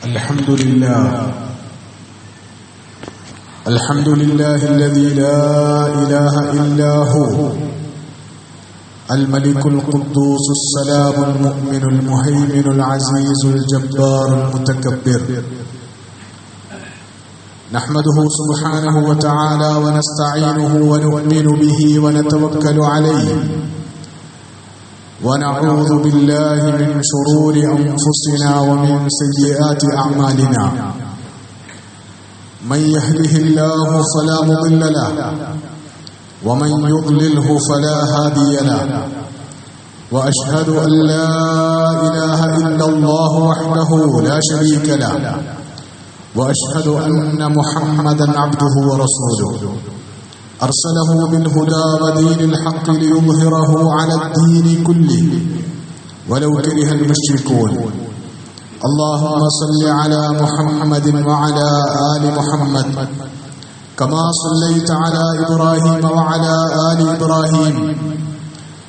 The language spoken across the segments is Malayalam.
الحمد لله الذي لا إله إلا هو الملك القدوس السلام المؤمن المهيمن العزيز الجبار المتكبر. نحمده سبحانه وتعالى ونستعينه ونؤمن به ونتوكل عليه، ونعوذ بالله من شرور أنفسنا ومن سيئات أعمالنا. من يهده الله فلا مضل له ومن يضلله فلا هادي له، وأشهد أن لا إله إلا الله وحده لا شريك له، وأشهد أن محمدا عبده ورسوله أرسله بالهدى ودين الحق ليظهره على الدين كله ولو كره المشركون. اللهم صل على محمد وعلى آل محمد كما صليت على إبراهيم وعلى آل إبراهيم،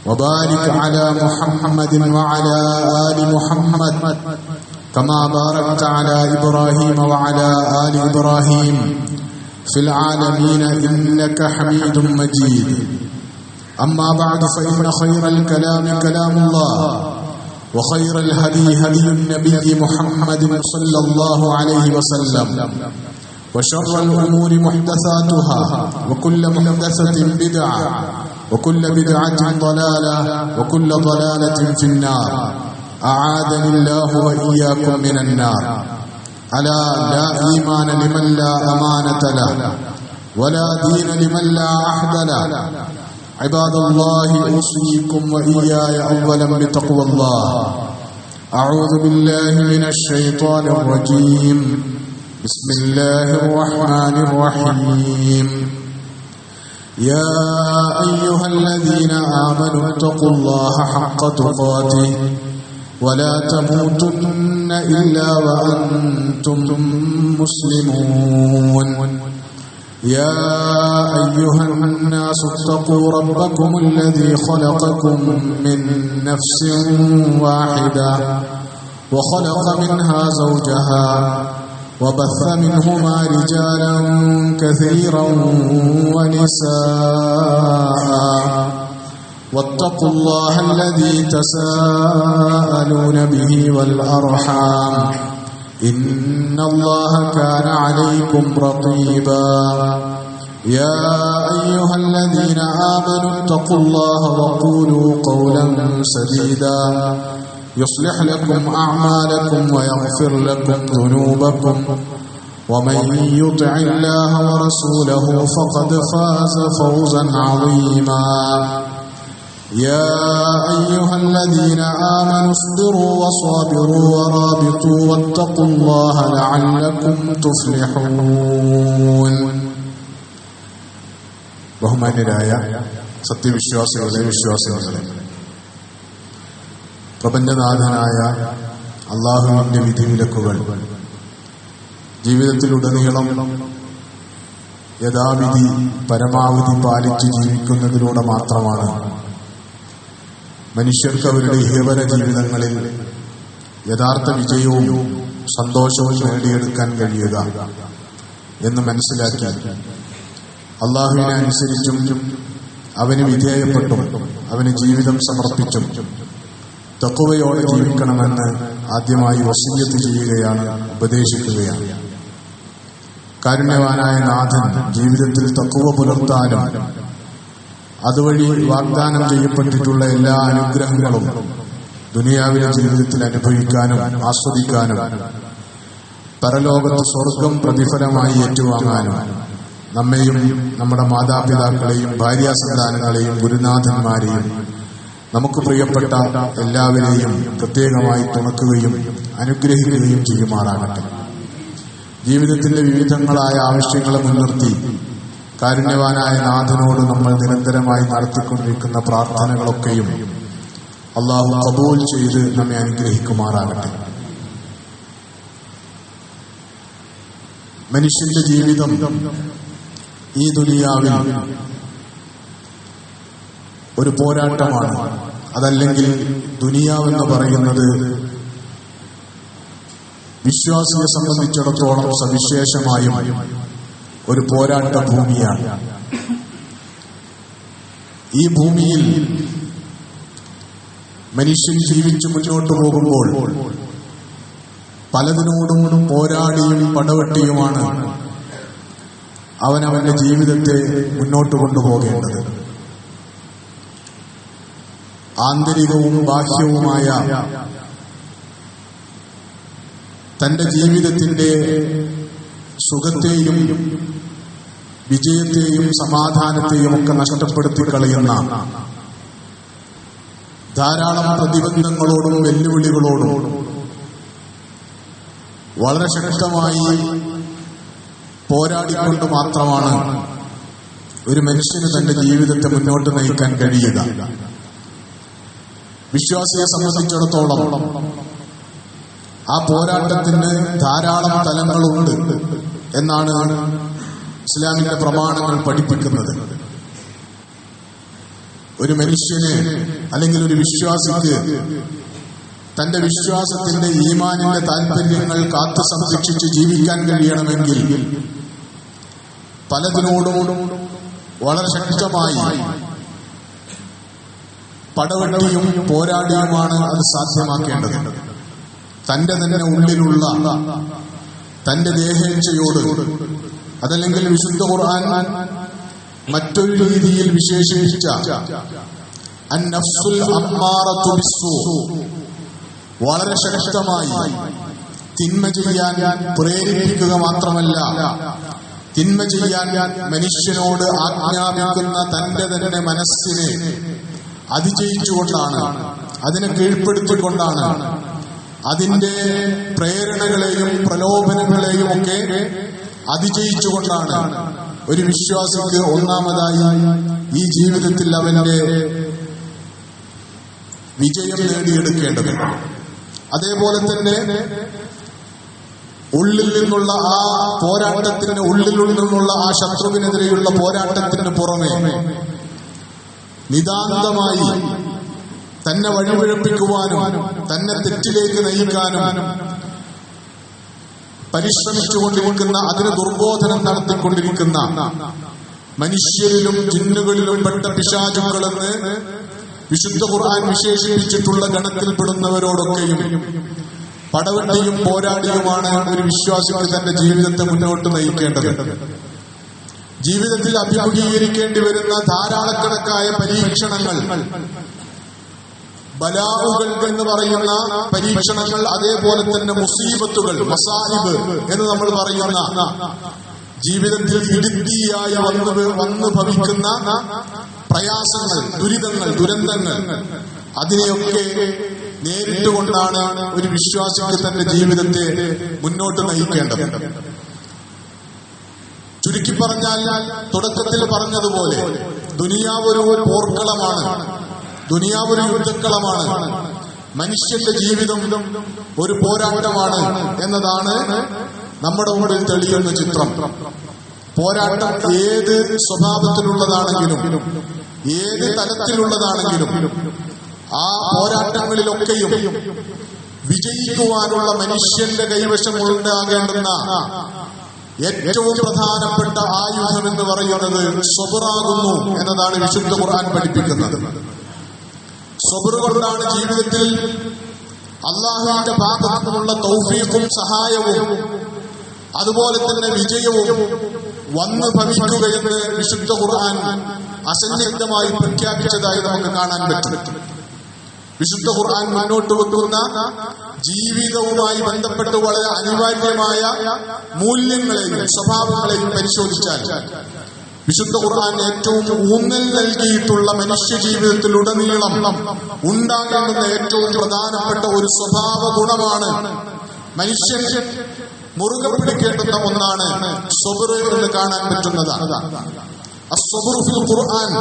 وبارك على محمد وعلى آل محمد كما باركت على إبراهيم وعلى آل إبراهيم في العالمين إنك حميد مجيد. أما بعد، فإن خير الكلام كلام الله، وخير الهدي هدي النبي محمد صلى الله عليه وسلم، وشر الأمور محدثاتها، وكل محدثة بدعة، وكل بدعة ضلالة، وكل ضلالة في النار. أعاذني الله وإياكم من النار. ألا لا إيمان لمن لا أمانة له، ولا دين لمن لا عهد له. عباد الله، أوصيكم وإياي أولا بتقوى الله. أعوذ بالله من الشيطان الرجيم. بسم الله الرحمن الرحيم. يا أيها الذين آمنوا اتقوا الله حق تقاته ولا تموتن إلا وأنتم مسلمون. يا أيها الناس اتقوا ربكم الذي خلقكم من نفس واحدة وخلق منها زوجها وبث منهما رجالا كثيرا ونساء، واتقوا الله الذي تساءلون به والأرحام إن الله كان عليكم رقيبا. يا أيها الذين آمنوا اتقوا الله وقولوا قولا سديدا يصلح لكم أعمالكم ويغفر لكم ذنوبكم، ومن يطع الله ورسوله فقد فاز فوزا عظيما. يا أيها الذين آمنوا اصبروا وصابروا ورابطوا واتقوا الله لعلكم تفلحون. ബഹുമാന്യരായ സത്യവിശ്വാസികളെ, വിശ്വാസികളെ, പ്രപഞ്ചനാഥനായ അള്ളാഹുവിന്റെ വിധിവിലക്കുകൾ ജീവിതത്തിലുടനീളം യഥാവിധി പരമാവധി പാലിച്ച് ജീവിക്കുന്നതിലൂടെ മാത്രമാണ് മനുഷ്യർക്ക് അവരുടെ ഇഹപര ജീവിതങ്ങളിൽ യഥാർത്ഥ വിജയവും സന്തോഷവും നേടിയെടുക്കാൻ കഴിയുക എന്ന് മനസ്സിലാക്കി അള്ളാഹുവിനെ അനുസരിച്ചും അവന് വിധേയപ്പെട്ടും അവന് ജീവിതം സമർപ്പിച്ചും തഖ്വയോടെ ജീവിക്കണമെന്ന് ആദ്യമായി വസിയ്യത്ത് ചെയ്യുകയാണ്, ഉപദേശിക്കുകയാണ്. കാരുണ്യവാനായ നാഥൻ ജീവിതത്തിൽ തഖ്വ പുലർത്താനും അതുവഴി വാഗ്ദാനം ചെയ്യപ്പെട്ടിട്ടുള്ള എല്ലാ അനുഗ്രഹങ്ങളും ദുനിയാവിലെ ജീവിതത്തിൽ അനുഭവിക്കാനും ആസ്വദിക്കാനും പരലോകത്ത് സ്വർഗം പ്രതിഫലമായി ഏറ്റുവാങ്ങാനും നമ്മെയും നമ്മുടെ മാതാപിതാക്കളെയും ഭാര്യാസന്താനങ്ങളെയും ഗുരുനാഥന്മാരെയും നമുക്ക് പ്രിയപ്പെട്ട എല്ലാവരെയും പ്രത്യേകമായി തുണക്കുകയും അനുഗ്രഹിക്കുകയും ചെയ്യുമാറാകട്ടെ. ജീവിതത്തിന്റെ വിവിധങ്ങളായ ആവശ്യങ്ങളെ മുൻനിർത്തി കാരുണ്യവാനായ നാഥനോട് നമ്മൾ നിരന്തരമായി നടത്തിക്കൊണ്ടിരിക്കുന്ന പ്രാർത്ഥനകളൊക്കെയും അള്ളാഹു ഖബൂൽ ചെയ്ത് നമ്മെ അനുഗ്രഹിക്കുമാറാകട്ടെ. മനുഷ്യന്റെ ജീവിതം ഈ ദുനിയാവിൽ ഒരു പോരാട്ടമാണ്. അതല്ലെങ്കിൽ ദുനിയാവെന്ന് പറയുന്നത് വിശ്വാസിയെ സംബന്ധിച്ചിടത്തോളം സവിശേഷമായും ഒരു പോരാട്ട ഭൂമിയാണ്. ഈ ഭൂമിയിൽ മനുഷ്യൻ ജീവിച്ചു മുന്നോട്ട് പോകുമ്പോൾ പലതിനോടും പോരാടിയും പടവെട്ടിയുമാണ് അവനവന്റെ ജീവിതത്തെ മുന്നോട്ട് കൊണ്ടുപോകേണ്ടത്. ആന്തരികവും ബാഹ്യവുമായ തന്റെ ജീവിതത്തിന്റെ സുഖത്തെയും വിജയത്തെയും സമാധാനത്തെയും ഒക്കെ നഷ്ടപ്പെടുത്തി കളയുന്ന ധാരാളം പ്രതിബന്ധങ്ങളോടും വെല്ലുവിളികളോടും വളരെ ശക്തമായി പോരാടിക്കൊണ്ട് മാത്രമാണ് ഒരു മനുഷ്യന് തന്റെ ജീവിതത്തെ മുന്നോട്ട് നയിക്കാൻ കഴിയുക. വിശ്വാസിയെ സംബന്ധിച്ചിടത്തോളം ആ പോരാട്ടത്തിന് ധാരാളം തലങ്ങളുണ്ട് എന്നാണ് ഇസ്ലാമിന്റെ പ്രമാണങ്ങൾ പഠിപ്പിക്കുന്നത്. ഒരു മനുഷ്യന് അല്ലെങ്കിൽ ഒരു വിശ്വാസിക്ക് തന്റെ വിശ്വാസത്തിന്റെ ഈമാനിന്റെ താല്പര്യങ്ങൾ കാത്തു സംരക്ഷിച്ച് ജീവിക്കാൻ കഴിയണമെങ്കിൽ പലതിനോടും വളരെ ശക്തമായി പടവെട്ടിയും പോരാടിയുമാണ് അത് സാധ്യമാക്കേണ്ടത്. തന്റെ തന്നെ ഉള്ളിലുള്ള തന്റെ ദേഹേച്ഛയോട്, അതല്ലെങ്കിൽ വിശുദ്ധ ഖുർആൻ മറ്റൊരു രീതിയിൽ വിശേഷിപ്പിച്ച അന്നഫ്സുൽ അമ്മാറത്തു ബിസ്സൂ, വളരെ ശക്തമായി തിന്മ ചെയ്യാൻ പ്രേരിപ്പിക്കുക മാത്രമല്ല, തിന്മ ചെയ്യാൻ മനുഷ്യനോട് ആജ്ഞാപിക്കുന്ന തന്റെ തന്നെ മനസ്സിനെ അതിജയിച്ചുകൊണ്ടാണ്, അതിനെ കീഴ്പ്പെടുത്തിക്കൊണ്ടാണ്, അതിന്റെ പ്രേരണകളെയും പ്രലോഭനങ്ങളെയും ഒക്കെ അതിജയിച്ചുകൊണ്ടാണ് ഒരു വിശ്വാസിക്ക് ഒന്നാമതായി ഈ ജീവിതത്തിൽ അവന്റെ വിജയം നേടിയെടുക്കേണ്ടത്. അതേപോലെ തന്നെ ഉള്ളിൽ നിന്നുള്ള ആ പോരാട്ടത്തിന്, ഉള്ളിൽ നിന്നുള്ള ആ ശത്രുവിനെതിരെയുള്ള പോരാട്ടത്തിന് പുറമെ നിതാന്തമായി തന്നെ വഴിപിഴപ്പിക്കുവാനും തന്നെ തെറ്റിലേക്ക് നയിക്കാനും പരിശ്രമിച്ചുകൊണ്ടിരിക്കുന്ന, അതിന് ദുർബോധനം നടത്തിക്കൊണ്ടിരിക്കുന്ന മനുഷ്യരിലും ജിന്നുകളിലും പെട്ട പിശാചുക്കളെന്ന് വിശുദ്ധ ഖുർആൻ വിശേഷിപ്പിച്ചിട്ടുള്ള ഗണത്തിൽപ്പെടുന്നവരോടൊക്കെയും പടവെട്ടിയും പോരാടിയുമാണ് ഒരു വിശ്വാസിക്ക് തന്റെ ജീവിതത്തെ മുന്നോട്ട് നയിക്കേണ്ടത്. ജീവിതത്തിൽ അഭിമുഖീകരിക്കേണ്ടി വരുന്ന ധാരാളക്കണക്കായ പരീക്ഷണങ്ങൾ, ബലാഉകൾ എന്ന് പറയുന്ന പരീക്ഷണങ്ങൾ, അതേപോലെ തന്നെ മുസീബത്തുകൾ, മസായിബ് എന്ന് നമ്മൾ പറയുന്ന ജീവിതത്തിൽ ഇടുത്തിയായി വന്നു ഭവിക്കുന്ന പ്രയാസങ്ങൾ, ദുരിതങ്ങൾ, ദുരന്തങ്ങൾ, അതിനെയൊക്കെ നേരിട്ടുകൊണ്ടാണ് ഒരു വിശ്വാസിക്ക് തന്റെ ജീവിതത്തെ മുന്നോട്ട് നയിക്കേണ്ടത്. ചുരുക്കി പറഞ്ഞാൽ, തുടക്കത്തിൽ പറഞ്ഞതുപോലെ ദുനിയാവൊരു പോർക്കളമാണ്, ദുനിയാവൊരു യുദ്ധക്കളമാണ്, മനുഷ്യന്റെ ജീവിതം ഒരു പോരാട്ടമാണ് എന്നതാണ് നമ്മുടെ മുമ്പിൽ തെളിയുന്ന ചിത്രം. പോരാട്ടം ഏത് സ്വഭാവത്തിലുള്ളതാണെങ്കിലും, ഏത് തലത്തിലുള്ളതാണെങ്കിലും, ആ പോരാട്ടങ്ങളിലൊക്കെയും വിജയിക്കുവാനുള്ള മനുഷ്യന്റെ കൈവശം ഉണ്ടാകേണ്ടുന്ന ഏറ്റവും പ്രധാനപ്പെട്ട ആയുധം എന്ന് പറയുന്നത് സ്വബറാകുന്നു എന്നതാണ് വിശുദ്ധ ഖുർആൻ പഠിപ്പിക്കുന്നത്. സ്വബർ കൊണ്ടാണ് ജീവിതത്തിൽ അല്ലാഹുവിന്റെ ഭാഗത്തു നിന്നുള്ള തൗഫീഖും സഹായവും അതുപോലെ തന്നെ വിജയവും വന്നു ഭവിക്കുകയെന്ന് വിശുദ്ധ ഖുർആൻ അസന്നിഗ്ധമായി പ്രഖ്യാപിച്ചതായി നമുക്ക് കാണാൻ പറ്റും. വിശുദ്ധ ഖുർആൻ മുന്നോട്ട് വെക്കുന്ന ജീവിതവുമായി ബന്ധപ്പെട്ട് വളരെ അനിവാര്യമായ മൂല്യങ്ങളെയും സ്വഭാവങ്ങളെയും പരിശോധിച്ചാൽ വിശുദ്ധ ഖുർആൻ ഏറ്റവും ഊന്നൽ നൽകിയിട്ടുള്ള മനുഷ്യ ജീവിതത്തിലുടനീളം ഉണ്ടാകേണ്ടുന്ന ഏറ്റവും പ്രധാനപ്പെട്ട ഒരു സ്വഭാവ ഗുണമാണ്, മനുഷ്യൻ മുറുകെ പിടിക്കേണ്ടുന്ന ഒന്നാണ് സ്വബർ എന്ന് കാണാൻ പറ്റുന്നതാണ്. അസ്സബ്റു ഫിൽ ഖുർആൻ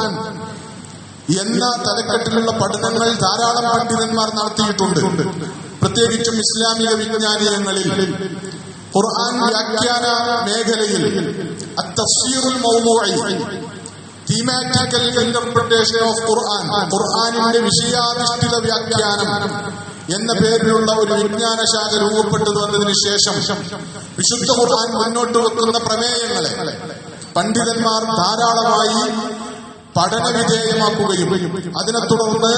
എന്ന തലക്കെട്ടിലുള്ള പഠനങ്ങൾ ധാരാളം പണ്ഡിതന്മാർ നടത്തിയിട്ടുണ്ട്. പ്രത്യേകിച്ചും ഇസ്ലാമിക വിജ്ഞാനീയങ്ങളിൽ ഖുർആൻ വ്യാഖ്യാന മേഖലയിൽ അത്തഫ്സീറുൽ മൗദൂഇ, തീമാറ്റിക്കൽ ഇന്റർപ്രിട്ടേഷൻ ഓഫ് ഖുർആൻ, ഖുർആനിന്റെ വിഷയാധിഷ്ഠിത വ്യാഖ്യാനം എന്ന പേരിലുള്ള ഒരു വിജ്ഞാനശാഖ രൂപപ്പെട്ടു വന്നതിന് ശേഷം വിശുദ്ധ ഖുർആൻ മുന്നോട്ട് വെക്കുന്ന പ്രമേയങ്ങളെ പണ്ഡിതന്മാർ ധാരാളമായി പഠന വിധേയമാക്കുകയും അതിനെ തുടർന്ന്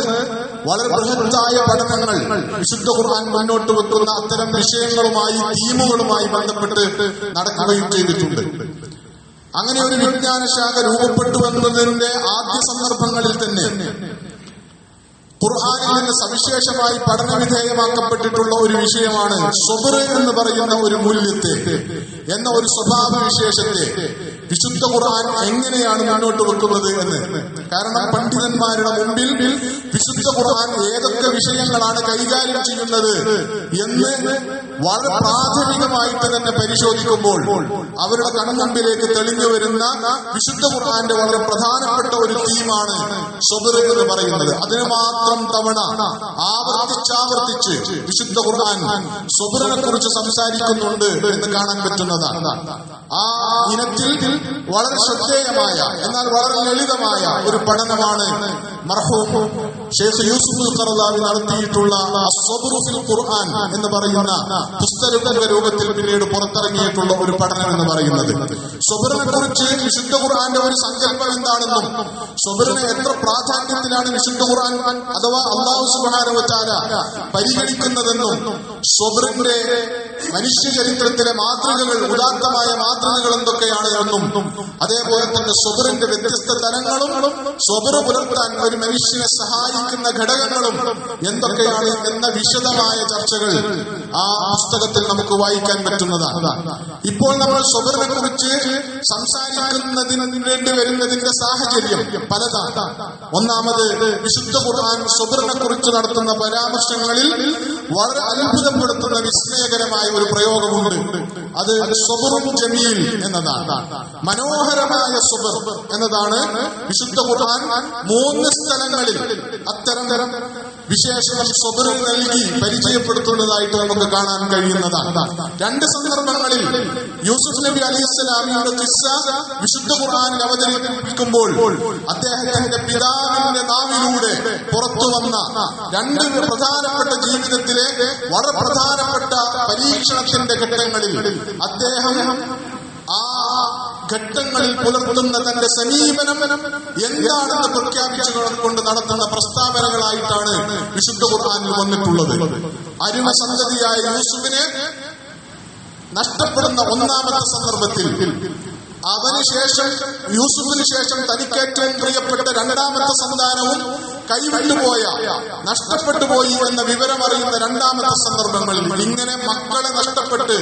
വളരെ ബൃഹത്തായ പഠനങ്ങൾ വിശുദ്ധ ഖുർആൻ മുന്നോട്ട് വെക്കുന്ന അത്തരം വിഷയങ്ങളുമായി തീമുകളുമായി ബന്ധപ്പെട്ട് നടക്കുകയും ചെയ്തിട്ടുണ്ട്. അങ്ങനെ ഒരു വിജ്ഞാനശാഖ രൂപപ്പെട്ടു വന്നതിന്റെ ആദ്യ സന്ദർഭങ്ങളിൽ തന്നെ ഖുർആനിൽ നിന്ന് സവിശേഷമായി പഠന വിധേയമാക്കപ്പെട്ടിട്ടുള്ള ഒരു വിഷയമാണ് സ്വബർ എന്ന് പറയുന്ന ഒരു മൂല്യത്തെ, എന്ന ഒരു സ്വഭാവ വിശേഷത്തെ വിശുദ്ധ ഖുർആൻ എങ്ങനെയാണ് മുന്നോട്ട് വെക്കുന്നത് എന്ന്. കാരണം പണ്ഡിതന്മാരുടെ മുമ്പിൽ വിശുദ്ധ ഖുർആൻ ഏതൊക്കെ വിഷയങ്ങളാണ് കൈകാര്യം ചെയ്യുന്നത് എന്ന് വളരെ പ്രാഥമികമായിട്ട് തന്നെ പരിശോധിക്കുമ്പോൾ അവരുടെ കൺമുമ്പിലേക്ക് തെളിഞ്ഞു വരുന്ന വിശുദ്ധ ഖുർആന്റെ വളരെ പ്രധാനപ്പെട്ട ഒരു തീമാണ് സ്വബർ എന്ന് പറയുന്നത്. അതിന് മാത്രം തവണ ആവർത്തിച്ചാവർത്തിച്ച് വിശുദ്ധ ഖുർആൻ സ്വബറിനെ കുറിച്ച് സംസാരിക്കുന്നുണ്ട് എന്ന് കാണാൻ പറ്റുന്നതാണ്. ആ ഇനത്തിൽ വളരെ ശ്രദ്ധേയമായ എന്നാൽ വളരെ ലളിതമായ ഒരു പഠനമാണ് മർഹൂം ഷെയ്ഖ് യൂസുഫ് ഖറദാവി നടത്തിയിട്ടുള്ള അസ്വബ്റു ഫിൽ ഖുർആൻ എന്ന് പറയുന്ന പുസ്തകത്തിന്റെ രൂപത്തിൽ പിന്നീട് പുറത്തിറങ്ങിയിട്ടുള്ള ഒരു പഠനം എന്ന് പറയുന്നത്. സ്വബറിനെ കുറിച്ച് വിശുദ്ധ ഖുർആന്റെ ഒരു സങ്കല്പം എന്താണെന്നും സ്വബറിനെ എത്ര പ്രാധാന്യത്തിലാണ് വിശുദ്ധ ഖുർആൻ അഥവാ അല്ലാഹു സുബ്ഹാനഹു വ തആല പരിഗണിക്കുന്നതെന്നും സ്വബറിന്റെ മനുഷ്യ ചരിത്രത്തിലെ മാതൃകകൾ, ഉദാത്തമായ മാതൃകകൾ എന്തൊക്കെയാണ് എന്നും അതേപോലെ തന്നെ സ്വബറിന്റെ വ്യത്യസ്ത തലങ്ങളും സ്വബർ പുലർത്താൻ ഒരു മനുഷ്യനെ സഹായിക്കുന്ന ഘടകങ്ങളും എന്തൊക്കെയാണ് എന്ന വിശദമായ ചർച്ചകൾ ആ പുസ്തകത്തിൽ നമുക്ക് വായിക്കാൻ പറ്റുന്നതാണ്. ഇപ്പോൾ നമ്മൾ സ്വബറിനെ കുറിച്ച് സംസാരിക്കുന്നതിന് വേണ്ടി വരുന്നതിന്റെ സാഹചര്യം പലതാണ്. ഒന്നാമത് വിശുദ്ധ ഖുർആൻ സ്വബറിനെ കുറിച്ച് നടത്തുന്ന പരാമർശങ്ങളിൽ വളരെ അത്ഭുതപ്പെടുത്തുന്ന വിസ്മയകരമായ ഒരു പ്രയോഗമുണ്ട്. അത് സ്വബറും ജമീൽ എന്നതാണ്. മനോഹരമായ സ്വബർ എന്നതാണ് വിശുദ്ധ ഖുർആൻ 3 സ്ഥലങ്ങളിൽ അത്തരം വിശേഷണം സ്വബറിൽ നൽകി പരിചയപ്പെടുത്തുന്നതായിട്ട് നമുക്ക് കാണാൻ കഴിയുന്നതാണ്. 2 സന്ദർഭങ്ങളിൽ യൂസുഫ് നബി അലൈഹിസ്സലാമിയുടെ ഖിസ്സ വിശുദ്ധ ഖുർആനിൽ അവതരിപ്പിക്കുമ്പോൾ അദ്ദേഹത്തിന്റെ പിതാവിന്റെ നാവിലൂടെ പുറത്തു വന്ന 2 പ്രധാനപ്പെട്ട ജീവിതത്തിലെ വളരെ പ്രധാനപ്പെട്ട പരീക്ഷണത്തിന്റെ ഘട്ടങ്ങളിൽ അദ്ദേഹം ആ ഘട്ടങ്ങളിൽ പുലർത്തുന്ന തന്റെ സമീപനം എന്താണെന്ന് പ്രഖ്യാപിച്ചുകൊണ്ട് നടത്തുന്ന പ്രസ്താവനകളായിട്ടാണ് വിശുദ്ധ ഖുർആനിൽ വന്നിട്ടുള്ളത്. അരുമ സന്തതിയായ യൂസുഫിനെ നഷ്ടപ്പെടുന്ന ഒന്നാമത്തെ സന്ദർഭത്തിൽ യൂസുഫിന് ശേഷം തനിക്ക് ഏറ്റവും പ്രിയപ്പെട്ട 2ാമത്തെ സന്താനവും കൈവിട്ടുപോയ, നഷ്ടപ്പെട്ടു പോയി എന്ന വിവരമറിയുന്ന 2ാമത്തെ സന്ദർഭങ്ങളിൽ ഇങ്ങനെ മക്കളെ നഷ്ടപ്പെട്ട്,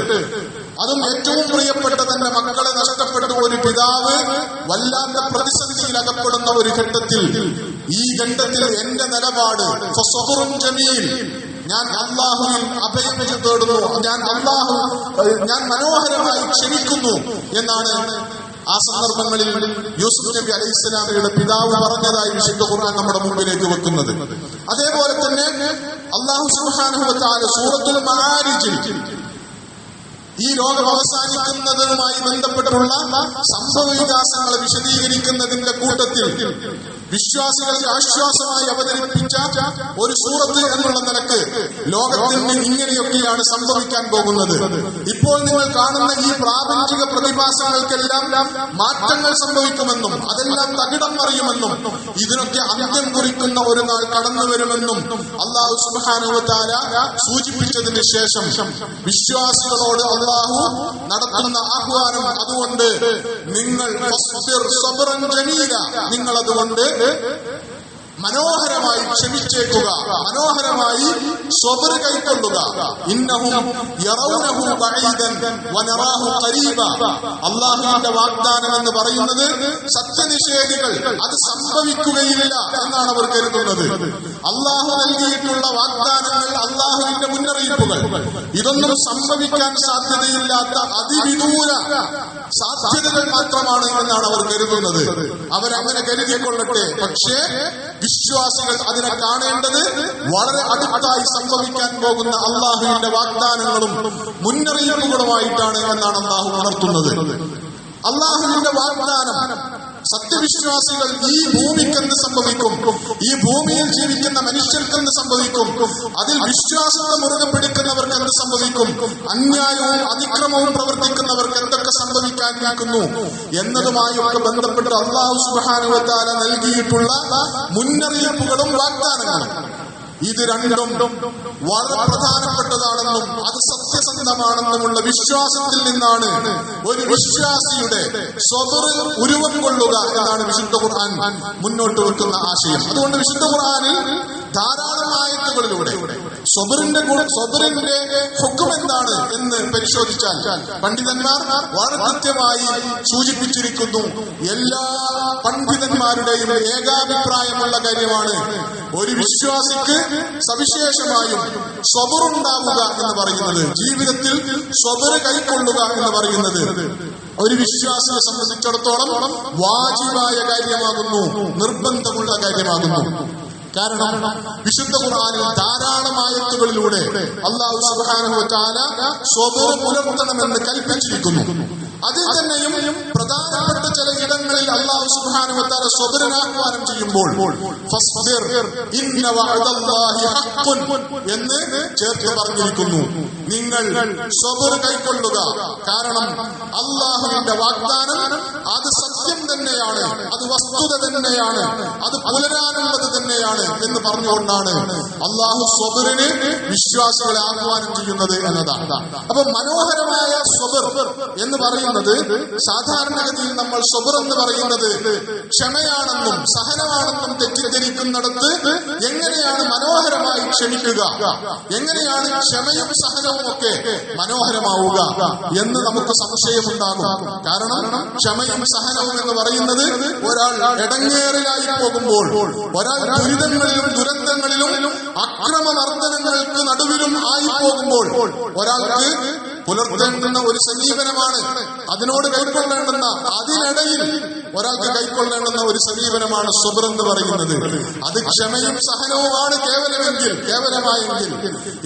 അതും ഏറ്റവും പ്രിയപ്പെട്ട തന്റെ മക്കളെ നഷ്ടപ്പെട്ട ഒരു പിതാവ് വല്ലാത്ത പ്രതിസന്ധിയിൽ അകപ്പെടുന്ന ഒരു ഘട്ടത്തിൽ, ഈ ഘട്ടത്തിൽ എന്റെ നിലപാട് ഫസ്വബറുൻ ജമീൽ, ഞാൻ അല്ലാഹുവിൽ അഭയം തേടുന്നു, ഞാൻ മനോഹരമായി ക്ഷമിക്കുന്നു എന്നാണ് ആ സന്ദർഭങ്ങളിൽ യൂസുഫ് നബി അലൈഹിസ്സലാമിയുടെ പിതാവ് പറഞ്ഞതായി വിശുദ്ധ ഖുർആൻ നമ്മുടെ മുമ്പിലേക്ക് വെക്കുന്നത്. അതേപോലെ തന്നെ അല്ലാഹു സുബ്ഹാനഹു വ തആല സൂറത്തുൽ മആരിജിൽ ഈ ലോകം അവസാനിക്കുന്നതുമായി ബന്ധപ്പെട്ടുള്ള സംഭവവികാസങ്ങളെ വിശദീകരിക്കുന്നതിന്റെ കൂട്ടത്തിൽ വിശ്വാസികൾക്ക് ആശ്വാസമായി അവതരിപ്പിച്ച ഒരു സൂറത്ത് എന്നുള്ള നിലക്ക് ലോകത്തിന് ഇങ്ങനെയൊക്കെയാണ് സംഭവിക്കാൻ പോകുന്നത്. ഇപ്പോൾ നിങ്ങൾ കാണുന്ന ഈ പ്രാപഞ്ചിക പ്രതിഭാസങ്ങൾക്കെല്ലാം മാറ്റങ്ങൾ സംഭവിക്കുമെന്നും അതെല്ലാം തകിടം മറിയുമെന്നും ഇതിനൊക്കെ അന്ത്യം കുറിക്കുന്ന ഒരു നാൾ കടന്നു വരുമെന്നും അല്ലാഹു സുബ്ഹാനഹു വ തആല സൂചിപ്പിച്ചതിന് ശേഷം വിശ്വാസികളോട് അല്ലാഹു നടത്തുന്ന ആഹ്വാനം, അതുകൊണ്ട് നിങ്ങൾ നിങ്ങൾ അതുകൊണ്ട് മനോഹരമായി ക്ഷമിച്ചേക്കുക, മനോഹരമായി സ്വബർ കൈക്കൊള്ളുക. ഇന്നഹും യറൗനഹു ബഈദൻ വനറാഹു ഖരീബ. അല്ലാഹുവിന്റെ വാഗ്ദാനം എന്ന് പറയുന്നത് സത്യനിഷേധികൾ അത് സംഭവിക്കുകയില്ല എന്നാണ് അവർ കരുതുന്നത്. അല്ലാഹു നൽകിയിട്ടുള്ള വാഗ്ദാനങ്ങൾ, അല്ലാഹുവിന്റെ മുന്നറിയിപ്പുകൾ, ഇതൊന്നും സംഭവിക്കാൻ സാധ്യതയില്ലാത്ത അതിവിദൂര സാധ്യതകൾ മാത്രമാണ് എന്നാണ് അവർ കരുതുന്നത്. അവരങ്ങനെ കരുതിക്കൊള്ളട്ടെ. പക്ഷേ വിശ്വാസികൾ അതിനെ കാണേണ്ടത് വളരെ അടുത്തായി സംഭവിക്കാൻ പോകുന്ന അല്ലാഹുവിന്റെ വാഗ്ദാനങ്ങളും മുന്നറിയിപ്പുകളുമായിട്ടാണ് എന്നാണ് അല്ലാഹു ഉണർത്തുന്നത്. അല്ലാഹുവിന്റെ വാഗ്ദാനം സത്യവിശ്വാസികൾ ഈ ഭൂമിക്കെന്ത് സംഭവിക്കും, ഈ ഭൂമിയിൽ ജീവിക്കുന്ന മനുഷ്യർക്കെന്ത് സംഭവിക്കും, അതിൽ വിശ്വാസത്തെ മുറുകെ പിടിക്കുന്നവർക്ക് എന്ത് സംഭവിക്കും, അന്യായവും അതിക്രമവും പ്രവർത്തിക്കുന്നവർക്ക് എന്തൊക്കെ സംഭവിക്കാനിരിക്കുന്നു എന്നതുമായൊക്കെ ബന്ധപ്പെട്ട് അല്ലാഹു സുബ്ഹാനഹു വ തആല നൽകിയിട്ടുള്ള മുന്നറിയിപ്പുകളും വാഗ്ദാനങ്ങളും ഇത് രണ്ടും വളരെ പ്രധാനപ്പെട്ടതാണെന്നും അത് സത്യസന്ധമാണെന്നുമുള്ള വിശ്വാസത്തിൽ നിന്നാണ് ഒരു വിശ്വാസിയുടെ സ്വബർ ഉരുവം കൊള്ളുക എന്നാണ് വിശുദ്ധ ഖുർആൻ മുന്നോട്ട് വെക്കുന്ന ആശയം. അതുകൊണ്ട് വിശുദ്ധ ഖുർആനിൽ ധാരാളം ആയത്തുകളിലൂടെ സ്വബറിന്റെ ഹുക്കം എന്താണ് എന്ന് പരിശോധിച്ചാൽ പണ്ഡിതന്മാർ വളരെ കൃത്യമായി സൂചിപ്പിച്ചിരിക്കുന്നു. എല്ലാ പണ്ഡിതന്മാരുടെയും ഏകാഭിപ്രായമുള്ള കാര്യമാണ് ഒരു വിശ്വാസിക്ക് സവിശേഷമായും സ്വബറുണ്ടാവുക എന്ന് പറയുന്നത്, ജീവിതത്തിൽ സ്വബറ് കൈക്കൊള്ളുക എന്ന് പറയുന്നത് ഒരു വിശ്വാസിയെ സംബന്ധിച്ചിടത്തോളം വാജിബായ കാര്യമാകുന്നു, നിർബന്ധമുള്ള കാര്യമാകുന്നു. കാരണം വിശുദ്ധ ഖുർആനിൽ ധാരാളം ആയത്തുകളിലൂടെ അല്ലാഹു സുബ്ഹാനഹു വ തആല സ്വബർ പുലർത്തണമെന്ന് കൽപ്പിച്ചിരിക്കുന്നു. അതിൽ തന്നെയും പ്രധാനപ്പെട്ട ചില ഇടങ്ങളിൽ അല്ലാഹു സുബ്ഹാനഹു വ തആല സ്വബറിനെ ആഹ്വാനം ചെയ്യുമ്പോൾ ഫസ്ബിർ ഇന്ന വഅദല്ലാഹി ഹഖ്ഖുൻ എന്ന് ചേർത്ത് പറഞ്ഞിരിക്കുന്നു. നിങ്ങൾ സ്വബർ കൈക്കൊള്ളുക, കാരണം അല്ലാഹുവിന്റെ വാഗ്ദാനം അത് സത്യം തന്നെയാണ്, അത് വസ്തുത തന്നെയാണ്, അത് പുലരാനുള്ളത് തന്നെയാണ് എന്ന് പറഞ്ഞുകൊണ്ടാണ് അല്ലാഹു സ്വബറിന് വിശ്വാസികളെ ആഹ്വാനം ചെയ്യുന്നത് എന്നതാണ്. അപ്പൊ മനോഹരമായ സ്വബർ എന്ന് പറയുന്നത്, സാധാരണഗതിയിൽ നമ്മൾ സ്വബർ എന്ന് പറയുന്നത് ക്ഷമയാണെന്നും സഹനമാണെന്നും തെറ്റിദ്ധരിക്കുന്നിടത്ത് എങ്ങനെയാണ് മനോഹരമായി ക്ഷമിക്കുക, എങ്ങനെയാണ് ക്ഷമയും സഹനവും ഒക്കെ മനോഹരമാവുക എന്ന് നമുക്ക് സംശയമുണ്ടാകും. കാരണം ക്ഷമയും സഹനവും എന്ന് പറയുന്നത് ഒരാൾ ഇടങ്ങേറിലായി പോകുമ്പോൾ, ഒരാൾ ദുരിതങ്ങളിലും ദുരന്തങ്ങളിലും അക്രമമർദ്ദനങ്ങൾക്ക് നടുവിലും ആയി പോകുമ്പോൾ ഒരാൾക്ക് പുലർത്തേണ്ടുന്ന ഒരു സമീപനമാണ്, അതിനോട് കൈക്കൊള്ളേണ്ടുന്ന, അതിനിടയിൽ ഒരാൾക്ക് കൈക്കൊള്ളേണ്ടുന്ന ഒരു സമീപനമാണ് സ്വബർ എന്ന് പറയുന്നത്. അത് ക്ഷമയും സഹനവുമാണ് കേവലമായെങ്കിൽ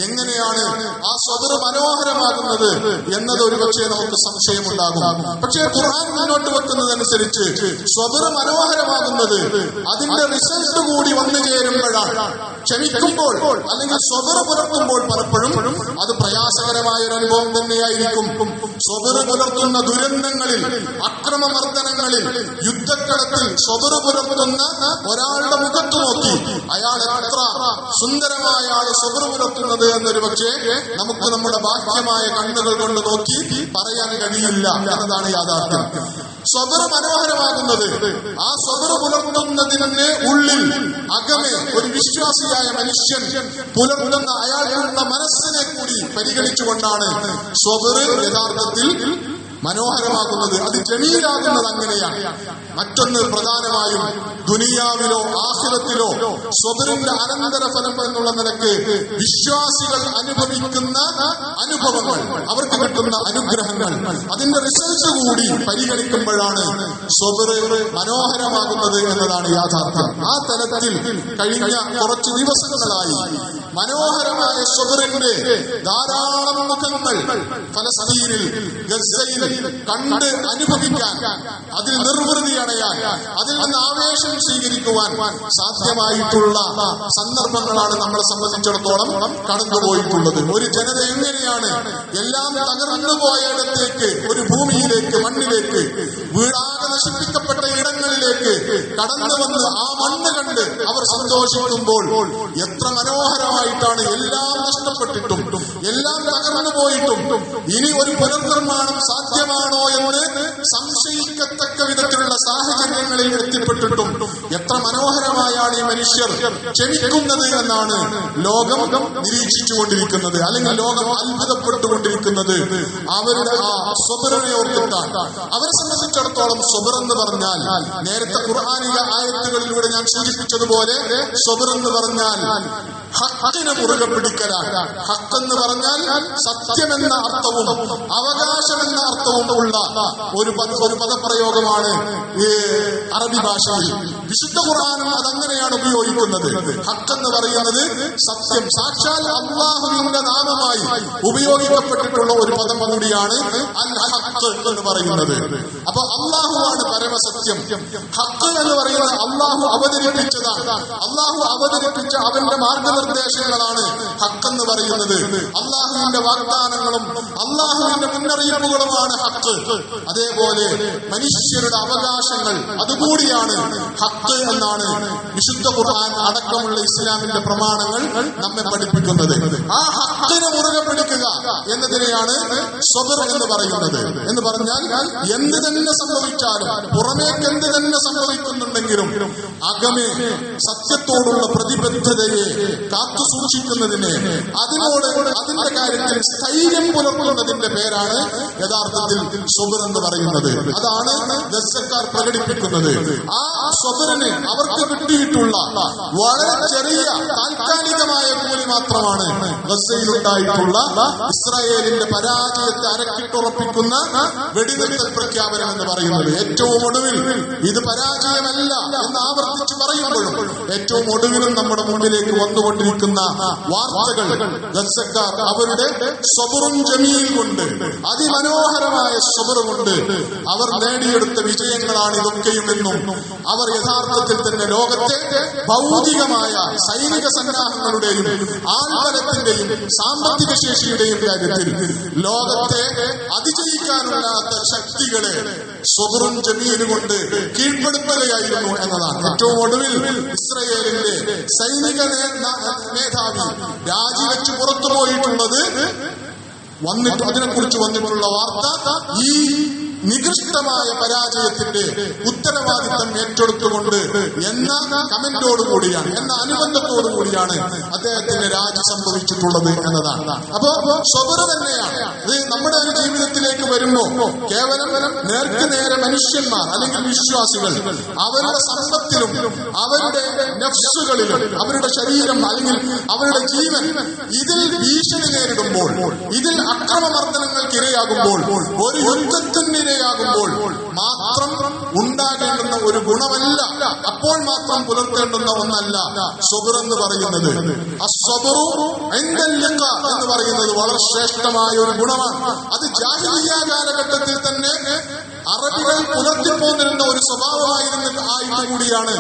എങ്ങനെയാണ് ആ സ്വബർ മനോഹരമാകുന്നത് എന്നത് ഒരു പക്ഷേ നമുക്ക് സംശയമുണ്ടാകും. പക്ഷേ ഖുർആൻ മുന്നോട്ട് വെക്കുന്നതനുസരിച്ച് സ്വബർ മനോഹരമാകുന്നത് അതിന്റെ റിസൾട്ട് കൂടി വന്നു ചേരുമ്പോഴാണ്. ക്ഷമിക്കുമ്പോൾ അല്ലെങ്കിൽ സ്വബർ പുലർത്തുമ്പോൾ പലപ്പോഴും അത് പ്രയാസകരമായ ഒരു അനുഭവം തന്നെയായിരിക്കും. സ്വബർ പുലർത്തുന്ന ദുരന്തങ്ങളിൽ, അക്രമമർദ്ദനങ്ങളിൽ, യുദ്ധക്കളത്തിൽ സ്വബർ പുലർത്തുന്ന ഒരാളുടെ മുഖത്ത് നോക്കി അയാൾ എത്ര സുന്ദരമായാണ് സ്വബർ പുലർത്തുന്നത് എന്നൊരു പക്ഷേ നമുക്ക് നമ്മുടെ ബാഹ്യമായ കണ്ണുകൾ കൊണ്ട് നോക്കി പറയാൻ കഴിയില്ല എന്നതാണ് യാഥാർത്ഥ്യം. സ്വബർ മനോഹരമാകുന്നത് ആ സ്വബർ പുലർത്തുന്നതിന് ഉള്ളിൽ അകമേ ഒരു വിശ്വാസിയായ മനുഷ്യൻ പുലർത്തുന്ന അയാളുടെ മനസ്സിനെ കൂടി പരിഗണിച്ചുകൊണ്ടാണ് സ്വബർ യഥാർത്ഥത്തിൽ മനോഹരമാകുന്നത്, അത് ജമീലാകുന്നത് അങ്ങനെയാണ്. മറ്റൊന്ന് പ്രധാനമായും ദുനിയാവിലോ ആഖിറത്തിലോ സ്വബറിന്റെ അനന്തരഫലം എന്നുള്ള നിലക്ക് വിശ്വാസികൾ അനുഭവിക്കുന്ന അനുഭവങ്ങൾ, അവർക്ക് കിട്ടുന്ന അനുഗ്രഹങ്ങൾ, അതിന്റെ റിസൾട്ട് കൂടി പരിഗണിക്കുമ്പോഴാണ് സ്വബർ മനോഹരമാകുന്നത് എന്നതാണ് യാഥാർത്ഥ്യം. ആ തലത്തിൽ കഴിഞ്ഞ കുറച്ച് ദിവസങ്ങളായി മനോഹരമായ സ്വബറിന്റെ ധാരാളം മുഖങ്ങൾ ഫലസ്തീനിൽ, ഗസയിൽ കണ്ട് അനുഭവിക്കാൻ, അതിൽ നിർവൃതി അടയാൻ, അതിൽ നിന്ന് ആവേശം സ്വീകരിക്കുവാൻ സാധ്യമായിട്ടുള്ള സന്ദർഭങ്ങളാണ് നമ്മളെ സംബന്ധിച്ചിടത്തോളം കടന്നുപോയിട്ടുള്ളത്. ഒരു ജനത എങ്ങനെയാണ് എല്ലാം തകർന്നു പോയയിടത്തേക്ക്, ഒരു ഭൂമിയിലേക്ക്, മണ്ണിലേക്ക്, വീടാകെ നശിപ്പിക്കപ്പെട്ട ഇടങ്ങളിലേക്ക് കടന്നു വന്ന് ആ മണ്ണ് കണ്ട് അവർ സന്തോഷിക്കുമ്പോൾ എത്ര മനോഹരമായിട്ടാണ് എല്ലാം നഷ്ടപ്പെട്ടിട്ടും എല്ലാം തകർന്നു പോയിട്ടും ഇനി ഒരു പുനർനിർമ്മാണം സാധ്യമാണോ എന്ന് സംശയിക്കത്തക്ക വിധത്തിലുള്ള സാഹചര്യങ്ങളിൽ എത്തിപ്പെട്ടിട്ടും എത്ര മനോഹരമായാണ് ഈ മനുഷ്യർ ക്ഷമിക്കുന്നത് എന്നാണ് ലോകം നിരീക്ഷിച്ചുകൊണ്ടിരിക്കുന്നത്, അല്ലെങ്കിൽ ലോകം അത്ഭുതപ്പെട്ടുകൊണ്ടിരിക്കുന്നത്. അവരുടെ ആ സ്വബറിനെ ഓർത്തിട്ടാണ്. അവരെ സംബന്ധിച്ചിടത്തോളം സ്വബർ എന്ന് പറഞ്ഞാൽ, നേരത്തെ ഖുർആനിക ആയത്തുകളിലൂടെ ഞാൻ സൂചിപ്പിച്ചതുപോലെ, സ്വബർ എന്ന് പറഞ്ഞാൽ ഹക്കിനെ മുറുകെ പിടിക്കലാണ്. ഹക്കെന്ന് പറഞ്ഞാൽ സത്യമെന്ന അർത്ഥവും അവകാശമെന്ന അർത്ഥവും ഉള്ള ഒരു പദപ്രയോഗമാണ് ഈ അറബി ഭാഷയിൽ. വിശുദ്ധ ഖുർആനും അതങ്ങനെയാണ് ഉപയോഗിക്കുന്നത്. ഹക്കെന്ന് പറയുന്നത് സത്യം, സാക്ഷാൽ അല്ലാഹുവിന്റെ നാമമായി ഉപയോഗിക്കപ്പെട്ടിട്ടുള്ള ഒരു പദം കൂടിയാണ് അൽ ഹഖ് എന്ന് പറയുന്നത്. അപ്പൊ അല്ലാഹുവാണ് പരമസത്യം. ഹഖ് എന്ന് പറയുന്നത് അല്ലാഹു അവതരിപ്പിച്ചതാണ്. അല്ലാഹു അവതരിപ്പിച്ച അവന്റെ മാർഗനിർദ്ദേശങ്ങളാണ് ഹഖ് എന്ന് പറയുന്നത്. അല്ലാഹുവിന്റെ വാഗ്ദാനങ്ങളും അല്ലാഹുവിന്റെ മുന്നറിയിപ്പുകളുമാണ് ഹഖ്. അതേപോലെ മനുഷ്യരുടെ അവകാശങ്ങൾ അതുകൂടിയാണ് ഹഖ് എന്നാണ് വിശുദ്ധ ഖുർആൻ അടക്കമുള്ള ഇസ്ലാമിന്റെ പ്രമാണങ്ങൾ നമ്മെ പഠിപ്പിക്കുന്നത്. ആ ഹഖിനെ മുറുകെ പിടിക്കുക എന്നതിനെയാണ് സ്വബർ എന്ന് പറയുന്നത്. എന്ന് പറഞ്ഞാൽ എന്ത് തന്നെ സംഭവിച്ചാലും, പുറമേക്ക് എന്ത് തന്നെ സംഭവിക്കുന്നുണ്ടെങ്കിലും അകമേ സത്യത്തോടുള്ള പ്രതിബദ്ധതയെ കാത്തു സൂക്ഷിക്കുന്നതിനെ, അതിന്റെ കാര്യത്തിൽ സ്ഥൈര്യം പുലർത്തുന്നതിന്റെ പേരാണ് യഥാർത്ഥത്തിൽ സ്വബർ എന്ന് പറയുന്നത്. അതാണ് ഗസ്സക്കാർ പ്രകടിപ്പിക്കുന്നത്. ആ സ്വബറിന് അവർക്ക് കിട്ടിയിട്ടുള്ള വളരെ ചെറിയ താൽക്കാലികമായ കൂലി മാത്രമാണ് ഗസ്സയിലുണ്ടായിട്ടുള്ള ഇസ്രായേലിന്റെ പരാജയത്തെ അരക്കിട്ടുറപ്പിക്കുന്ന വെടിനിർത്തൽ പ്രഖ്യാപനം എന്ന് പറയുന്നത്. ഏറ്റവും ഒടുവിൽ ഇത് പരാജയമല്ല എന്ന് ആവർത്തിച്ച് പറയുമ്പോഴും ഏറ്റവും ഒടുവിലും നമ്മുടെ മുന്നിലേക്ക് വന്നുകൊണ്ടിരിക്കുന്ന വാർത്തകൾ ഗസ്സക്കാർ അവരുടെ സ്വബറും ജമീൽ കൊണ്ട്, അതിമനോഹരമായ സ്വബർ കൊണ്ട് അവർ നേടിയെടുത്ത വിജയങ്ങളാണ് ഇതൊക്കെയുമെന്നും അവർ യഥാർത്ഥത്തിൽ തന്നെ ലോകത്തെ ഭൗതികമായ സൈനിക സന്നാഹങ്ങളുടെയും ആൾബലത്തിന്റെയും സാമ്പത്തിക ശേഷിയുടെയും കാര്യത്തിൽ ലോകത്തെ അതിജയിക്കാനുള്ളാത്ത ശക്തികളെ സ്വബറും ജമീലും കൊണ്ട് കീഴ്പ്പെടുത്തുകയായിരുന്നു എന്നതാണ്. ഏറ്റവും ഒടുവിൽ ഇസ്രയേലിന്റെ സൈനിക മേധാവി രാജിവെച്ച് പുറത്തുപോയിട്ടുള്ളത് അതിനെക്കുറിച്ച് വന്നിട്ടുള്ള വാർത്ത ഈ നികൃഷ്ടമായ പരാജയത്തിന്റെ ഉത്തരവാദിത്തം ഏറ്റെടുത്തുകൊണ്ട് എന്ന കമന്റോടുകൂടിയാണ്, എന്ന അനുബന്ധത്തോടുകൂടിയാണ് അദ്ദേഹത്തിന് രാജി സംഭവിച്ചിട്ടുള്ളത് എന്നതാണ്. അപ്പോ സ്വബർ തന്നെയാണ് ഇത് നമ്മുടെ ഒരു ജീവിതത്തിലേക്ക് വരുമ്പോ കേവലം നേർക്ക് നേരെ മനുഷ്യന്മാർ അല്ലെങ്കിൽ വിശ്വാസികൾ അവരുടെ സമ്പത്തിലും അവരുടെ നഫ്സുകളിലും അവരുടെ ശരീരം അല്ലെങ്കിൽ അവരുടെ ജീവൻ ഇതിൽ ഭീഷണി നേരിടുമ്പോൾ, ഇതിൽ അക്രമമർദ്ദനങ്ങൾക്ക് ഇരയാകുമ്പോൾ, ഒരു യുദ്ധത്തിന് ാകുമ്പോൾ മാത്രം ഉണ്ടാകേണ്ടുന്ന ഒരു ഗുണമല്ല, അപ്പോൾ മാത്രം പുലർത്തേണ്ടുന്ന ഒന്നല്ല സ്വബർ എന്ന് പറയുന്നത്. അസ്സബറു ഇൻദൽ ലിഖാ എന്ന് പറയുന്നത് വളരെ ശ്രേഷ്ഠമായ ഒരു ഗുണമാണ്. അത് ജാഹിലിയ്യ കാലഘട്ടത്തിൽ തന്നെ അറബികൾ പുലർത്തിപ്പോന്നിരുന്ന ഒരു സ്വഭാവമായിട്ട് കൂടിയാണ്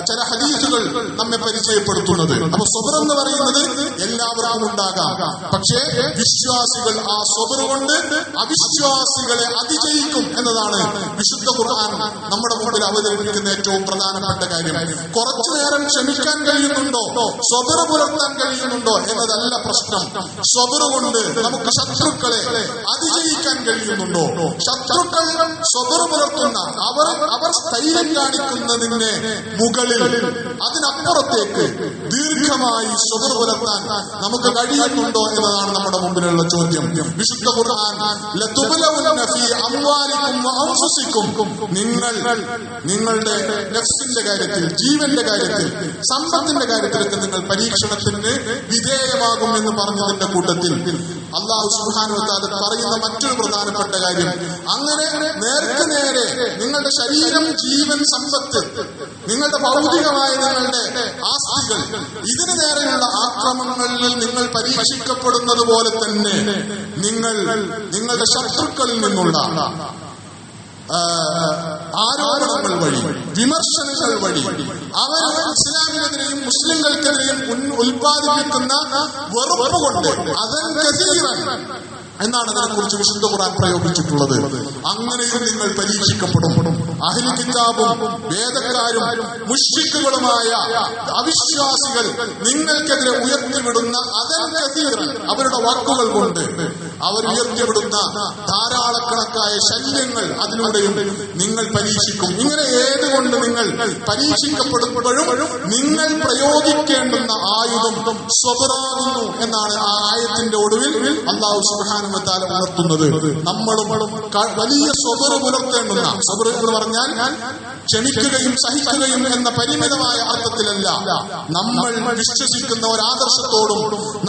ചില ഹദീസുകൾ നമ്മെ പരിചയപ്പെടുത്തുന്നത്. അപ്പൊ സ്വബർ എന്ന് പറയുന്നത് എല്ലാവർക്കും ഉണ്ടാകാം. പക്ഷേ വിശ്വാസികൾ ആ സ്വബർ കൊണ്ട് അവിശ്വാസികളെ അതിജയിക്കും എന്നതാണ് വിശുദ്ധ ഖുർആൻ നമ്മുടെ മുമ്പിൽ അവതരിപ്പിക്കുന്ന ഏറ്റവും പ്രധാനപ്പെട്ട കാര്യം. കുറച്ചു നേരം ക്ഷമിക്കാൻ കഴിയുന്നുണ്ടോ, സ്വബർ പുലർത്താൻ കഴിയുന്നുണ്ടോ എന്നതല്ല പ്രശ്നം. സ്വബർ കൊണ്ട് നമുക്ക് ശത്രുക്കളെ അതിജയിക്കാൻ കഴിയുന്നുണ്ടോ? ശത്രുക്കൾ സ്വബർ പുലർത്തുന്ന അവർ സ്ഥൈര്യം കാണിക്കുന്നതിന് മുകളിൽ അതിനപ്പുറത്തേക്ക് ദീർഘമായി സ്വബർ പുലർത്താൻ നമുക്ക് കഴിയുന്നുണ്ടോ എന്നതാണ് നമ്മുടെ മുമ്പിലുള്ള ചോദ്യം. വിശുദ്ധ ഖുർആൻ ലതുബ്ലവുന്ന ഫീ അംവാലികും വഅൻഫുസികും, നിങ്ങളുടെ നഫ്സിന്റെ കാര്യത്തിൽ, ജീവന്റെ കാര്യത്തിൽ, സമ്പത്തിന്റെ കാര്യത്തിലൊക്കെ നിങ്ങൾ പരീക്ഷണത്തിന് വിധേയമാകും എന്ന് പറഞ്ഞതിന്റെ കൂട്ടത്തിൽ അല്ലാഹു സുബ്ഹാനഹു വ തആല പറയുന്ന മറ്റൊരു പ്രധാനപ്പെട്ട കാര്യം, അങ്ങനെ നേർക്ക് നേരെ നിങ്ങളുടെ ശരീരം, ജീവൻ, സമ്പത്ത്, നിങ്ങളുടെ ഭൗതികമായ നിങ്ങളുടെ ആസ്തികൾ, ഇതിന് നേരെയുള്ള ആക്രമണങ്ങളിൽ നിങ്ങൾ പരീക്ഷിക്കപ്പെടുന്നത് പോലെ തന്നെ നിങ്ങളുടെ ശത്രുക്കളിൽ നിന്നുള്ള ആരോപണങ്ങൾ വഴി, വിമർശനങ്ങൾ വഴി, അവർ ഇസ്ലാമിനെതിരെയും മുസ്ലിങ്ങൾക്കെതിരെയും ഉൽപ്പാദിപ്പിക്കുന്ന വെറുപ്പ് കൊണ്ട് എന്നാണ് അതിനെക്കുറിച്ച് വിശുദ്ധ ഖുർആൻ പ്രയോഗിച്ചിട്ടുള്ളത്. അങ്ങനെയും നിങ്ങൾ പരീക്ഷിക്കപ്പെടും. അഹ്ലു കിതാബും വേദക്കാരും മുശ്രിക്കുകളുമായ അവിശ്വാസികൾ നിങ്ങൾക്കെതിരെ ഉയർത്തിവിടുന്ന അവരുടെ വാക്കുകൾ കൊണ്ട് അവർ ഉയർത്തിവിടുന്ന ധാരാളക്കണക്കായ ശല്യങ്ങൾ, അതിലൂടെയും നിങ്ങൾ പരീക്ഷിക്കും. ഇങ്ങനെ ഏതുകൊണ്ട് നിങ്ങൾ പരീക്ഷിക്കപ്പെടുമ്പോഴും നിങ്ങൾ പ്രയോഗിക്കേണ്ടുന്ന ആയുധം സ്വബറാകുന്നു എന്നാണ് ആ ആയത്ത് ആയത്തിന്റെ ഒടുവിൽ അല്ലാഹു സുബ്ഹാനഹു വ തആല ഉണർത്തുന്നത് നമ്മളും വലിയ സ്വബർ പുലർത്തേണ്ടുന്ന, സ്വബർ എന്ന് പറഞ്ഞാൽ ക്ഷമിക്കുകയും സഹിക്കുകയും എന്ന പരിമിതമായ അർത്ഥത്തിലല്ല, നമ്മൾ വിശ്വസിക്കുന്ന ഒരു ആദർശത്തോടും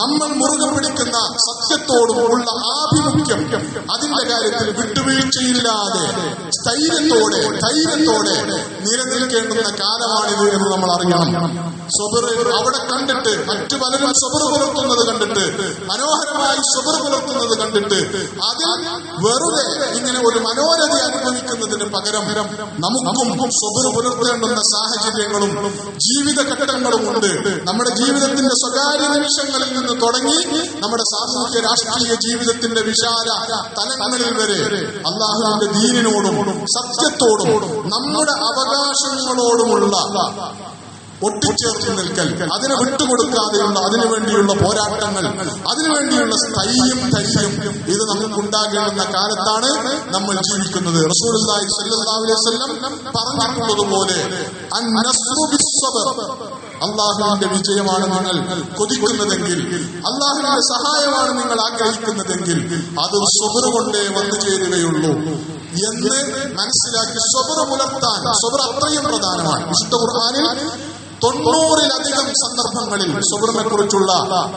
നമ്മൾ മുറുകെ പിടിക്കുന്ന സത്യത്തോടും ഉള്ള ആഭിമുഖ്യം, അതിന്റെ കാര്യത്തിൽ വിട്ടുവീഴ്ചയില്ലാതെ ധൈര്യത്തോടെ നിലനിൽക്കേണ്ടുന്ന കാലമാണിത് എന്ന് നമ്മൾ അറിയണം. സ്വബർ അവിടെ കണ്ടിട്ട് മറ്റു പലരും സ്വബർ പുലർത്തുന്നത് കണ്ടിട്ട്, മനോഹരമായി സ്വബർ പുലർത്തുന്നത് കണ്ടിട്ട് അതിൽ വെറുതെ ഇങ്ങനെ ഒരു മനോരഥ അനുഭവിക്കുന്നതിന് പകരം നമുക്കും സ്വബർ പുലർത്തേണ്ടുന്ന സാഹചര്യങ്ങളും ജീവിതഘട്ടങ്ങളും ഉണ്ട്. നമ്മുടെ ജീവിതത്തിന്റെ സ്വകാര്യ നിമിഷങ്ങളിൽ നിന്ന് തുടങ്ങി നമ്മുടെ സാമൂഹ്യ രാഷ്ട്രീയ ജീവിതത്തിന്റെ വിശാല തലങ്ങളിൽ വരെ അല്ലാഹുവിന്റെ ദീനിനോടും സത്യത്തോടും നമ്മുടെ അവകാശങ്ങളോടുമുള്ള ഒട്ടിച്ചേർന്ന് നിൽക്കൽ, അതിനെ വിട്ടുകൊടുക്കാതെയുള്ള അതിനുവേണ്ടിയുള്ള പോരാട്ടങ്ങൾ, അതിനുവേണ്ടിയുള്ള സ്ഥൈര്യം ധൈര്യം ഇത് നമുക്കുണ്ടാകേണ്ടുന്ന കാലത്താണ് നമ്മൾ ജീവിക്കുന്നത്. റസൂലുള്ളാഹി സ്വല്ലല്ലാഹു അലൈഹി വസല്ലം പറഞ്ഞിട്ടുള്ളതുപോലെ അൻ-നസ്റു ബിസ്സബ്ർ, അല്ലാഹുവിന്റെ വിജയമാണ് നിങ്ങൾ കൊതിക്കുന്നതെങ്കിൽ, അല്ലാഹുവിന്റെ സഹായമാണ് നിങ്ങൾ ആഗ്രഹിക്കുന്നതെങ്കിൽ അത് സ്വബർ കൊണ്ടേ വന്നു ചേരുകയുള്ളൂ എന്ന് മനസ്സിലാക്കി സ്വബർ പുലർത്താൻ, സ്വബർ അത്രയും പ്രധാനമാണ്. വിശുദ്ധ ഖുർആനിൽ 90-ലധികം സന്ദർഭങ്ങളിൽ സ്വബറിനെ കുറിച്ചുള്ള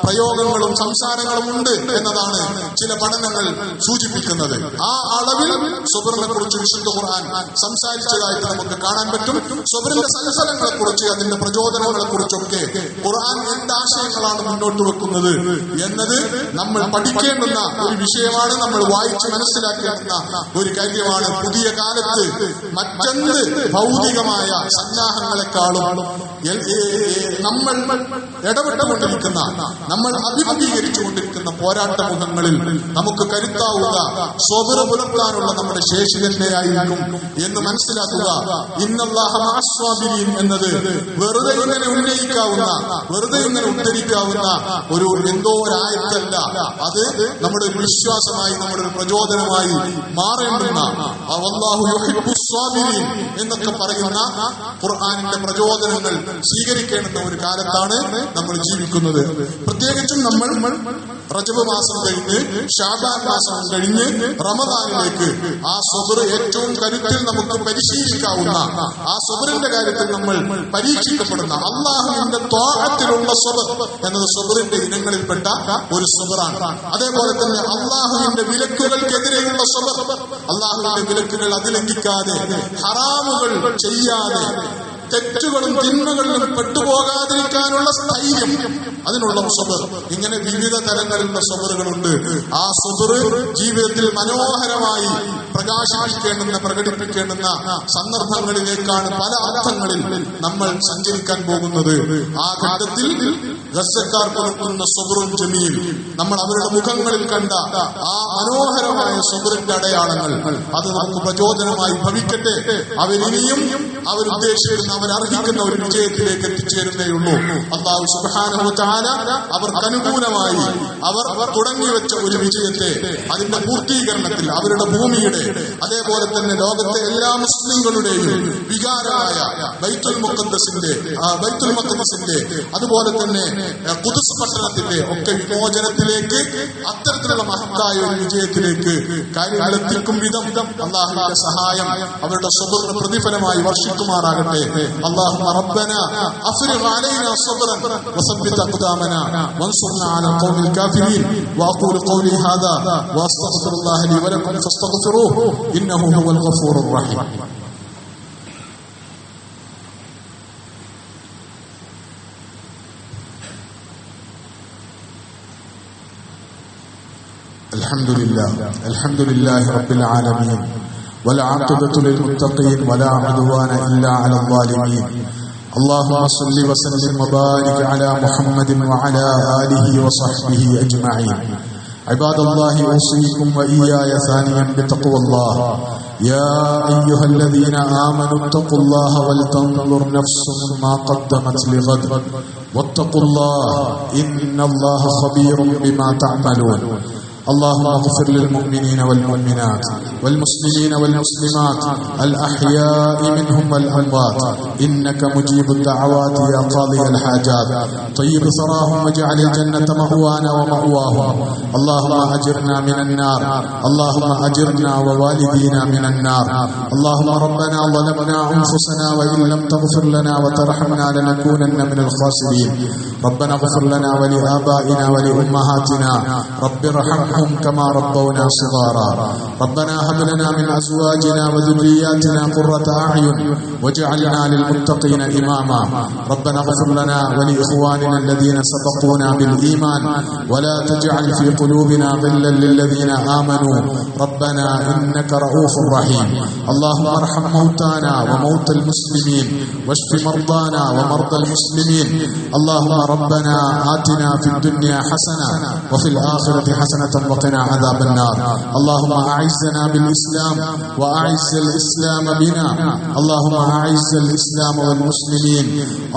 പ്രയോഗങ്ങളും സംസാരങ്ങളും ഉണ്ട് എന്നതാണ് ചില പഠനങ്ങൾ സൂചിപ്പിക്കുന്നത്. ആ അളവിൽ സ്വബറിനെ കുറിച്ച് വിശുദ്ധ ഖുർആൻ സംസാരിച്ചതായിട്ട് നമുക്ക് കാണാൻ പറ്റും. സ്വബറിന്റെ സൽഫലങ്ങളെ കുറിച്ച്, അതിന്റെ പ്രചോദനങ്ങളെ കുറിച്ചൊക്കെ ഖുർആൻ എന്താശയങ്ങളാണ് മുന്നോട്ട് വെക്കുന്നത് എന്നത് നമ്മൾ പഠിക്കേണ്ടുന്ന ഒരു വിഷയമാണ്. നമ്മൾ വായിച്ച് മനസ്സിലാക്കേണ്ടുന്ന ഒരു കാര്യമാണ്. പുതിയ കാലത്ത് മറ്റെന്ത് ഭൗതികമായ സന്നാഹങ്ങളെക്കാളും നമ്മൾ ഇടപെട്ടുകൊണ്ടിരിക്കുന്ന, നമ്മൾ അഭിമുഖീകരിച്ചുകൊണ്ടിരിക്കുന്ന പോരാട്ട മുഖങ്ങളിൽ നമുക്ക് കരുത്താവുക സ്വബർ പുലർത്താനുള്ള നമ്മുടെ ശേഷി തന്നെയായിരിക്കും എന്ന് മനസ്സിലാക്കുക. ഇന്നല്ലാഹ മഅസ്സാബിരീൻ എന്നത് വെറുതെ ഇങ്ങനെ ഉന്നയിക്കാവുന്ന, വെറുതെ ഇങ്ങനെ ഉദ്ധരിക്കാവുന്ന ഒരു എന്തോ ഒരായത്തല്ല. അത് നമ്മുടെ ഒരു വിശ്വാസമായി, നമ്മുടെ ഒരു പ്രചോദനമായി മാറേണ്ടുന്ന, വല്ലാഹു യുഹിബ്ബുസ് സ്വാബിരീൻ എന്നൊക്കെ പറയുന്ന ഖുർആനിന്റെ പ്രചോദനങ്ങൾ സ്വീകരിക്കേണ്ടുന്ന ഒരു കാലത്താണ് നമ്മൾ ജീവിക്കുന്നത്. പ്രത്യേകിച്ചും നമ്മൾ റജബ് മാസം കഴിഞ്ഞ് ശഅബാൻ മാസം കഴിഞ്ഞ് റമദാനിലേക്ക് ആ സ്വബർ ഏറ്റവും കരുത്തിൽ നമുക്ക് പരിശീലിക്കാവുന്ന, ആ സ്വബറിന്റെ കാര്യത്തിൽ നമ്മൾ പരീക്ഷിക്കപ്പെടുന്ന, അല്ലാഹുവിന്റെ ത്വാഅത്തിലുള്ള സ്വബർ എന്നത് സ്വബറിന്റെ ഇനങ്ങളിൽപ്പെട്ട ഒരു സ്വബറാണ്. അതേപോലെ തന്നെ അല്ലാഹുവിന്റെ വിലക്കുകൾക്കെതിരെയുള്ള സ്വബർ, അല്ലാഹുവിന്റെ വിലക്കുകൾ അതിലംഘിക്കാതെ, ഹറാമുകൾ ചെയ്യാതെ, തെറ്റുകളും തിന്മകളിലും പെട്ടുപോകാതിരിക്കാനുള്ള സ്ഥൈര്യം, അതിനുള്ള സ്വബർ. ഇങ്ങനെ വിവിധ തരങ്ങളിലുള്ള സ്വബറുകളുണ്ട്. ആ സ്വബർ ജീവിതത്തിൽ മനോഹരമായി പ്രകാശിപ്പിക്കേണ്ടുന്ന, പ്രകടിപ്പിക്കേണ്ടുന്ന സന്ദർഭങ്ങളിലേക്കാണ് പല അർത്ഥങ്ങളിൽ നമ്മൾ സഞ്ചരിക്കാൻ പോകുന്നത്. ആ ഘട്ടത്തിൽ ഗസ്സക്കാർ പുലർത്തുന്ന സ്വബറും ജമീൽ, നമ്മൾ അവരുടെ മുഖങ്ങളിൽ കണ്ട ആ മനോഹരമായ സ്വബറിന്റെ അടയാളങ്ങൾ, അത് നമുക്ക് പ്രചോദനമായി ഭവിക്കട്ടെ. അവരിനിയും അവരുദ്ദേശിക്കുന്ന, അവരർഹിക്കുന്ന ഒരു വിജയത്തിലേക്ക് എത്തിച്ചേരുന്നേയുള്ളൂ. അല്ലാഹു സുബ്ഹാനഹു വ തആല അവർക്ക് അനുകൂലമായി അവർ തുടങ്ങിവെച്ച ഒരു വിജയത്തെ അതിന്റെ പൂർത്തീകരണത്തിൽ അവരുടെ ഭൂമിയുടെ, അതേപോലെ തന്നെ ലോകത്തെ എല്ലാ മുസ്ലിങ്ങളുടെയും വികാരമായ ബൈത്തുൽ മുഖദ്ദസിന്റെ അതുപോലെ തന്നെ ഖുദ്സ് പട്ടണത്തിന്റെ ഒക്കെ വിമോചനത്തിലേക്ക്, അത്തരത്തിലുള്ള മഹത്തായ ഒരു വിജയത്തിലേക്ക് കാര്യങ്ങൾ എത്തിക്കും വിധം അല്ലാഹുവിന്റെ സഹായം അവരുടെ സ്വബറിന് പ്രതിഫലമായി വർഷിക്കുമാറാകട്ടെ. اللهم ربنا افرغ علينا صبرا وثبت اقدامنا وانصرنا على القوم الكافرين. واقول قولي هذا واستغفر الله لي ولكم فاستغفروه انه هو الغفور الرحيم. الحمد لله رب العالمين والعاقبة للمتقين ولا عدوان إلا على الظالمين. اللهم صل وسلم وبارك على محمد وعلى آله وصحبه أجمعين. عباد الله أوصيكم وإياي ثانيا بتقوى الله. يا أيها الذين آمنوا اتقوا الله ولتنظر نفس ما قدمت لغد واتقوا الله إن الله خبير بما تعملون. اللهم اغفر للمؤمنين والمؤمنات والمسلمين والمسلمات الأحياء منهم والأموات إنك مجيب الدعوات يا قاضي الحاجات طيب ثراهم واجعل الجنة مأوانا ومأواهم اللهم أجرنا من النار اللهم أجرنا ووالدينا من النار اللهم ربنا ظلمنا أنفسنا وإن لم تغفر لنا وترحمنا لنكونن من الخاسرين ربنا اغفر لنا ولآبائنا ولأمهاتنا رب ارحمهم كما ربونا صغارا ربنا هب لنا من أزواجنا وذرياتنا قرة أعين واجعلنا للمتقين إماما ربنا اغفر لنا ولإخواننا الذين سبقونا بالإيمان ولا تجعل في قلوبنا غلا للذين آمنوا ربنا إنك رؤوف رحيم اللهم ارحم موتانا وموتى المسلمين واشف مرضانا ومرضى المسلمين اللهم ربنا آتنا في الدنيا حسنة وفي الآخرة حسنة وقنا عذاب النار اللهم أعزنا بالإسلام وأعز الإسلام بنا اللهم أعز الإسلام والمسلمين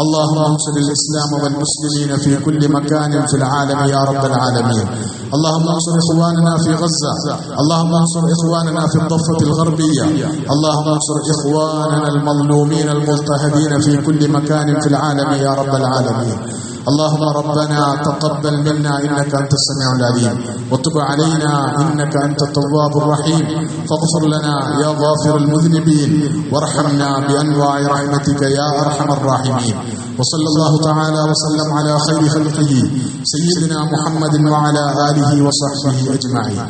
اللهم انصر الإسلام والمسلمين في كل مكان في العالم يا رب العالمين اللهم انصر إخواننا في غزة اللهم انصر إخواننا في الضفة الغربية اللهم انصر إخواننا المظلومين المضطهدين في كل مكان في العالم يا رب العالمين اللهم ربنا تقبل منا إنك أنت السميع العليم وتب علينا إنك أنت التواب الرحيم فاغفر لنا يا غافر المذنبين وارحمنا بأنواع رحمتك يا أرحم الراحمين وصلى الله تعالى وسلم على خير خلقه سيدنا محمد وعلى آله وصحبه أجمعين.